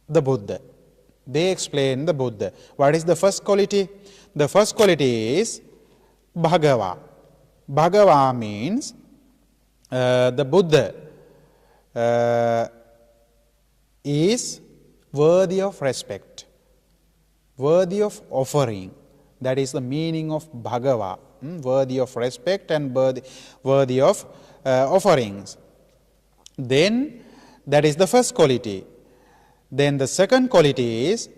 [SPEAKER 1] the Buddha. They explain the Buddha. What is the first quality? The first quality is Bhagava. Bhagava means the Buddha is worthy of respect, worthy of offering. That is the meaning of Bhagava. Worthy of respect and worthy of offerings. Then that is the first quality. Then the second quality is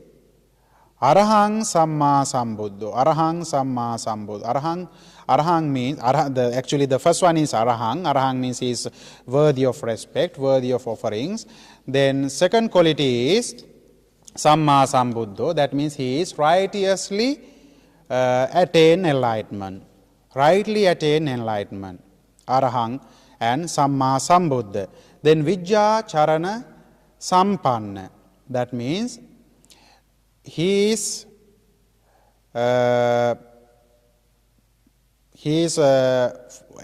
[SPEAKER 1] Arahang Samma Sambuddho. Arahang Samma Sambuddho. Arahang means, actually the first one is Arahang. Arahang means he is worthy of respect, worthy of offerings. Then second quality is Samma Sambuddho. That means he is righteously attain enlightenment. Rightly attain enlightenment. Arahang and Samma Sambuddha. Then Vijja Charana Sampanna. That means he is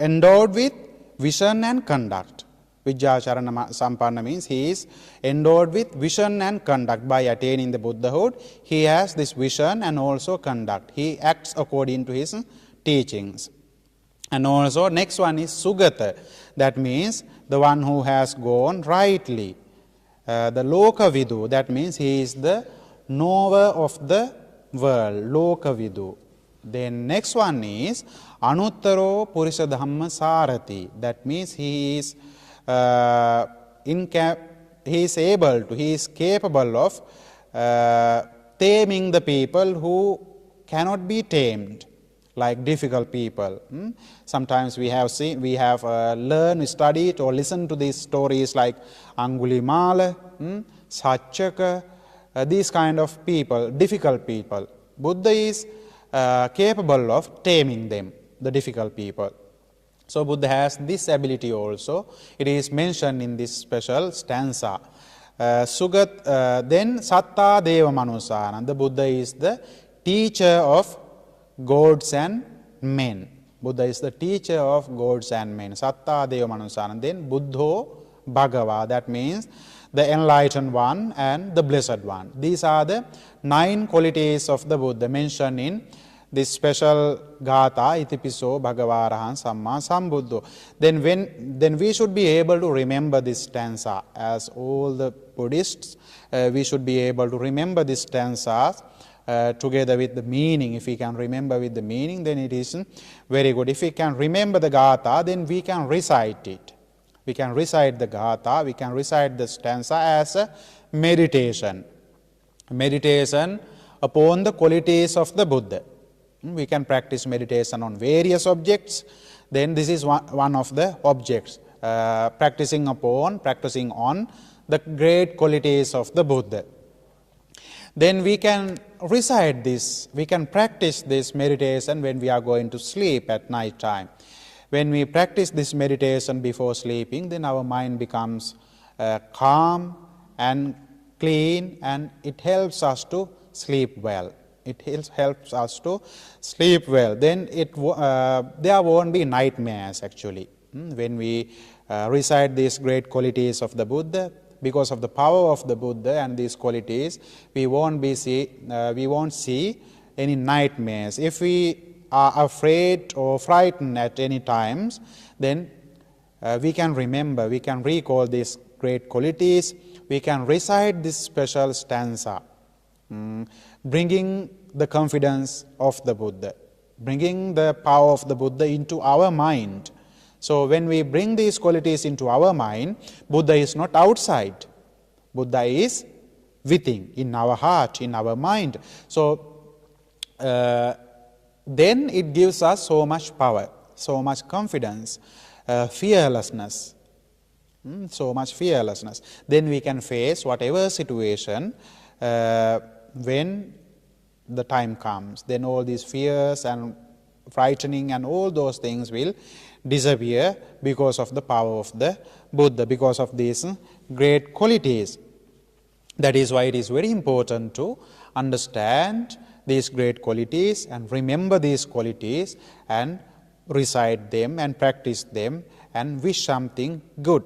[SPEAKER 1] endowed with vision and conduct. Vijja Charana Sampanna means he is endowed with vision and conduct. By attaining the Buddhahood, he has this vision and also conduct. He acts according to his teachings. And also next one is Sugata. That means the one who has gone rightly. The Lokavidu. That means he is the knower of the world. Lokavidu. Then next one is Anuttaro Purisa Dhamma Sarati. That means he is capable of taming the people who cannot be tamed, like difficult people. Sometimes we have learned, we studied or listened to these stories like Gnanawimala, Satchaka, these kind of people, difficult people. Buddha is capable of taming them, the difficult people. So Buddha has this ability also. It is mentioned in this special stanza. Then Satta Deva Manusana. The Buddha is the teacher of gods and men. Buddha is the teacher of gods and men. Satta Deva Manusana. Then Buddho Bhagava. That means the enlightened one and the blessed one. These are the 9 qualities of the Buddha mentioned in this special Gatha, Itipiso Bhagava Arahan Samma Sambuddho. Then we should be able to remember this stanza. As all the Buddhists, we should be able to remember this stanza together with the meaning. If we can remember with the meaning, then it is very good. If we can remember the Gatha, then we can recite it. We can recite the Gatha, we can recite the stanza as a meditation. Meditation upon the qualities of the Buddha. We can practice meditation on various objects. Then this is one of the objects. Practicing on the great qualities of the Buddha. Then we can recite this, we can practice this meditation when we are going to sleep at night time. When we practice this meditation before sleeping, then our mind becomes calm and clean, and it helps us to sleep well. It helps us to sleep well. Then there won't be nightmares actually. When we recite these great qualities of the Buddha, because of the power of the Buddha and these qualities, we won't see any nightmares. If we are afraid or frightened at any times, then we can remember, we can recall these great qualities, we can recite this special stanza, bringing the confidence of the Buddha, bringing the power of the Buddha into our mind. So when we bring these qualities into our mind, Buddha is not outside. Buddha is within, in our heart, in our mind. So then it gives us so much power, so much confidence, fearlessness, so much fearlessness. Then we can face whatever situation when the time comes. Then all these fears and frightening and all those things will disappear because of the power of the Buddha, because of these great qualities. That is why it is very important to understand these great qualities and remember these qualities and recite them and practice them and wish something good.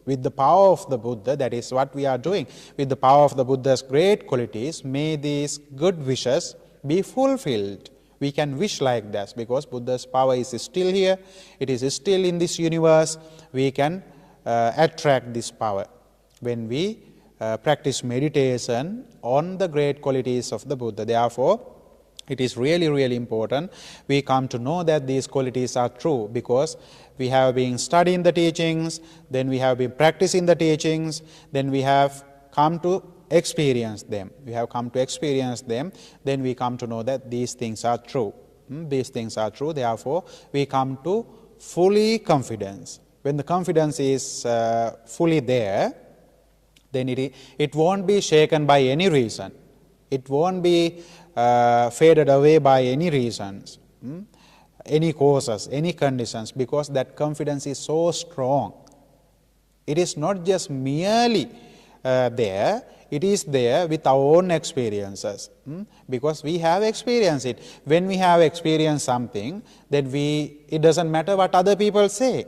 [SPEAKER 1] With the power of the Buddha, that is what we are doing. With the power of the Buddha's great qualities, may these good wishes be fulfilled. We can wish like this because Buddha's power is still here. It is still in this universe. We can attract this power when we practice meditation on the great qualities of the Buddha. Therefore, it is really, really important we come to know that these qualities are true, because we have been studying the teachings, then we have been practicing the teachings, then we have come to experience them. We have come to experience them, then we come to know that these things are true. These things are true, therefore we come to fully confidence. When the confidence is fully there, then it won't be shaken by any reason. It won't be faded away by any reasons, any causes, any conditions, because that confidence is so strong. It is not just merely there, it is there with our own experiences, because we have experienced it. When we have experienced something, then it doesn't matter what other people say,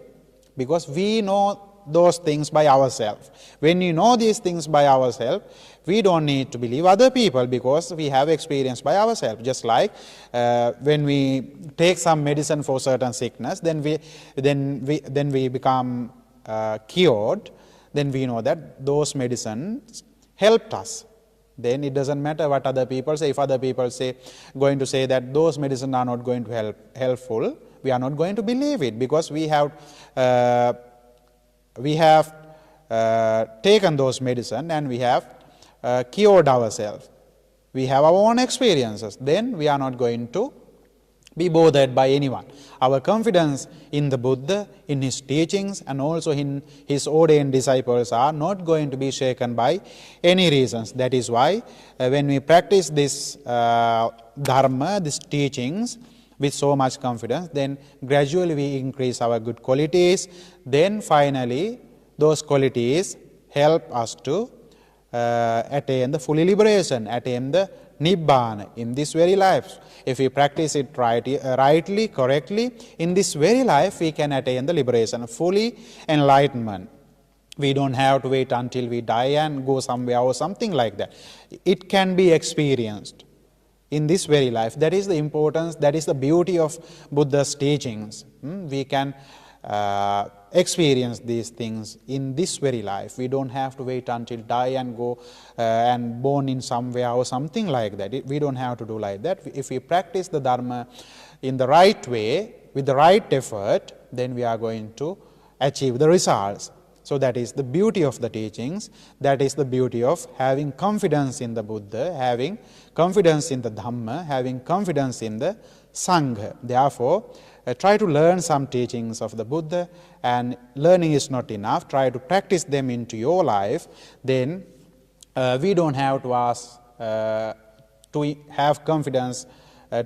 [SPEAKER 1] because we know those things by ourselves. When we know these things by ourselves, we don't need to believe other people, because we have experienced by ourselves. Just like when we take some medicine for certain sickness, then we become cured. Then we know that those medicines helped us. Then it doesn't matter what other people say. If other people going to say that those medicines are not going to helpful, we are not going to believe it, because we have taken those medicine and we have cured ourselves. We have our own experiences. Then we are not going to be bothered by anyone. Our confidence in the Buddha, in his teachings, and also in his ordained disciples are not going to be shaken by any reasons. That is why when we practice this Dharma, these teachings, with so much confidence, then gradually we increase our good qualities. Then finally, those qualities help us to attain the full liberation, attain the Nibbana in this very life. If we practice it rightly, correctly, in this very life we can attain the liberation, fully enlightenment. We don't have to wait until we die and go somewhere or something like that. It can be experienced in this very life. That is the importance, that is the beauty of Buddha's teachings. We can experience these things in this very life. We don't have to wait until die and go and born in somewhere or something like that. We don't have to do like that. If we practice the Dharma in the right way, with the right effort, then we are going to achieve the results. So that is the beauty of the teachings. That is the beauty of having confidence in the Buddha, having confidence in the Dhamma, having confidence in the Sangha. Therefore, try to learn some teachings of the Buddha, and learning is not enough. Try to practice them into your life. Then we don't have to ask to have confidence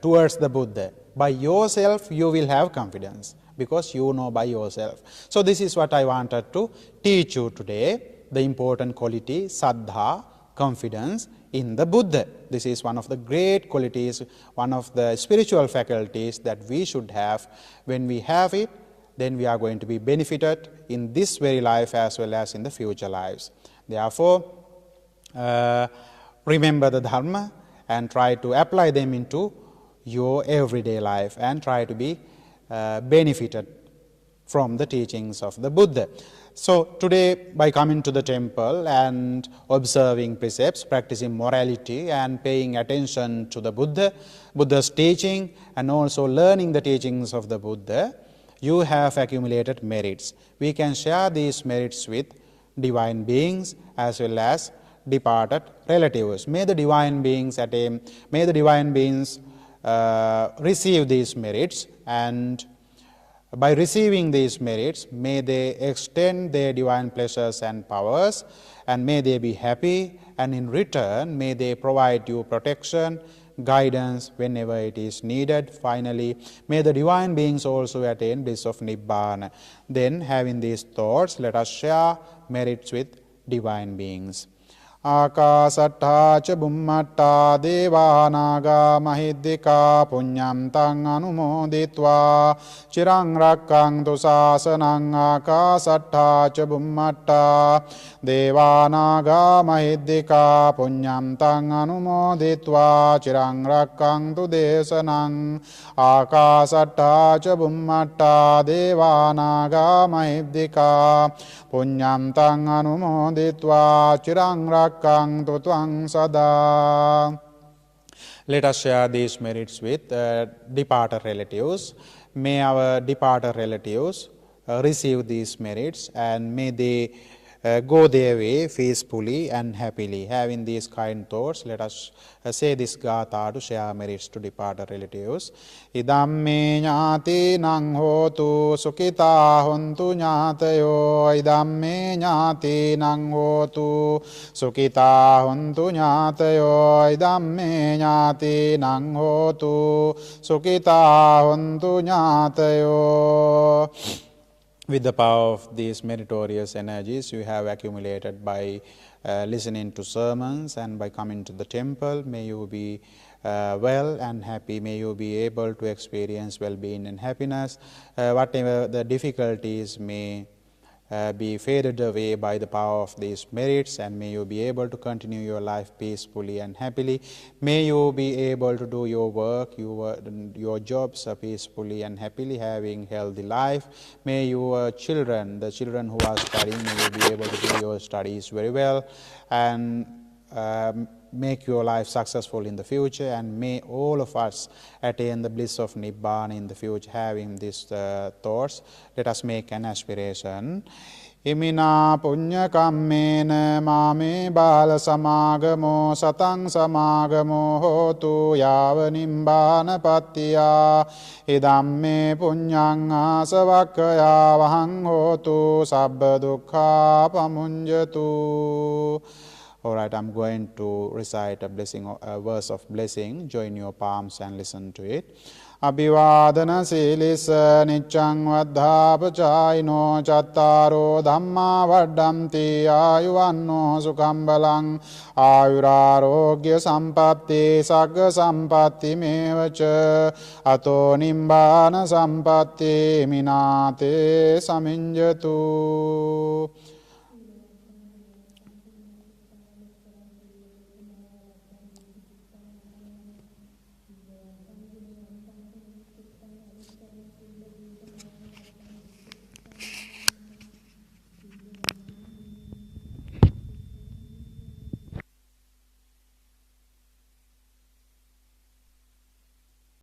[SPEAKER 1] towards the Buddha. By yourself, you will have confidence, because you know by yourself. So this is what I wanted to teach you today, the important quality, saddha, confidence in the Buddha. This is one of the great qualities, one of the spiritual faculties that we should have. When we have it, then we are going to be benefited in this very life as well as in the future lives. Therefore, remember the Dharma and try to apply them into your everyday life, and try to be benefited from the teachings of the Buddha. So today, by coming to the temple and observing precepts, practicing morality and paying attention to the Buddha's teaching, and also learning the teachings of the Buddha, you have accumulated merits. We can share these merits with divine beings as well as departed relatives. May the divine beings receive these merits, and by receiving these merits, may they extend their divine pleasures and powers, and may they be happy, and in return, may they provide you protection, guidance whenever it is needed. Finally, may the divine beings also attain bliss of Nibbana. Then, having these thoughts, let us share merits with divine beings. Akasattha ca bummatta devānaga mahiddhika puññam taṃ anumoditva cirang rakkantu sāsanam. Akasattha ca bummatta devānaga mahiddhika puññam taṃ anumoditva cirang rakkantu desanam. Akasattha ca bummatta devānaga mahiddhika puññam taṃ anumoditva cirang rakkantu tvaṃ sada. Let us share these merits with departed relatives. May our departed relatives receive these merits, and may they go their way peacefully and happily. Having these kind thoughts, let us say this gatha to share merits to departed relatives. Idamme ñāti naṃ hotu sukhitā hontu ñātayo. Idamme ñāti naṃ hotu sukhitā hontu ñātayo. Idamme ñāti naṃ hotu sukhitā hontu ñātayo. With the power of these meritorious energies you have accumulated by listening to sermons and by coming to the temple, may you be well and happy. May you be able to experience well-being and happiness. Whatever the difficulties may be faded away by the power of these merits, and may you be able to continue your life peacefully and happily. May you be able to do your work, your jobs peacefully and happily, having healthy life. May your children, the children who are studying, may you be able to do your studies very well and make your life successful in the future, and may all of us attain the bliss of Nibbana in the future. Having these thoughts, let us make an aspiration. Imina punya kammena mame bala samagamo satang samagamo hotu yava nibbana pattiya. Idamme punyang asavakkaya vahang hotu sabba dukkha pamunjatu. All right, I'm going to recite a verse of blessing. Join your palms and listen to it. Abhivādana sīlisa niccang vaddhāpacāyino cattaro dhammā vaddhanti āyuvanno sukham balang āyurārogya sampatti sagga sampatti mevaca ato nibbāna sampatti mināte saminjatu.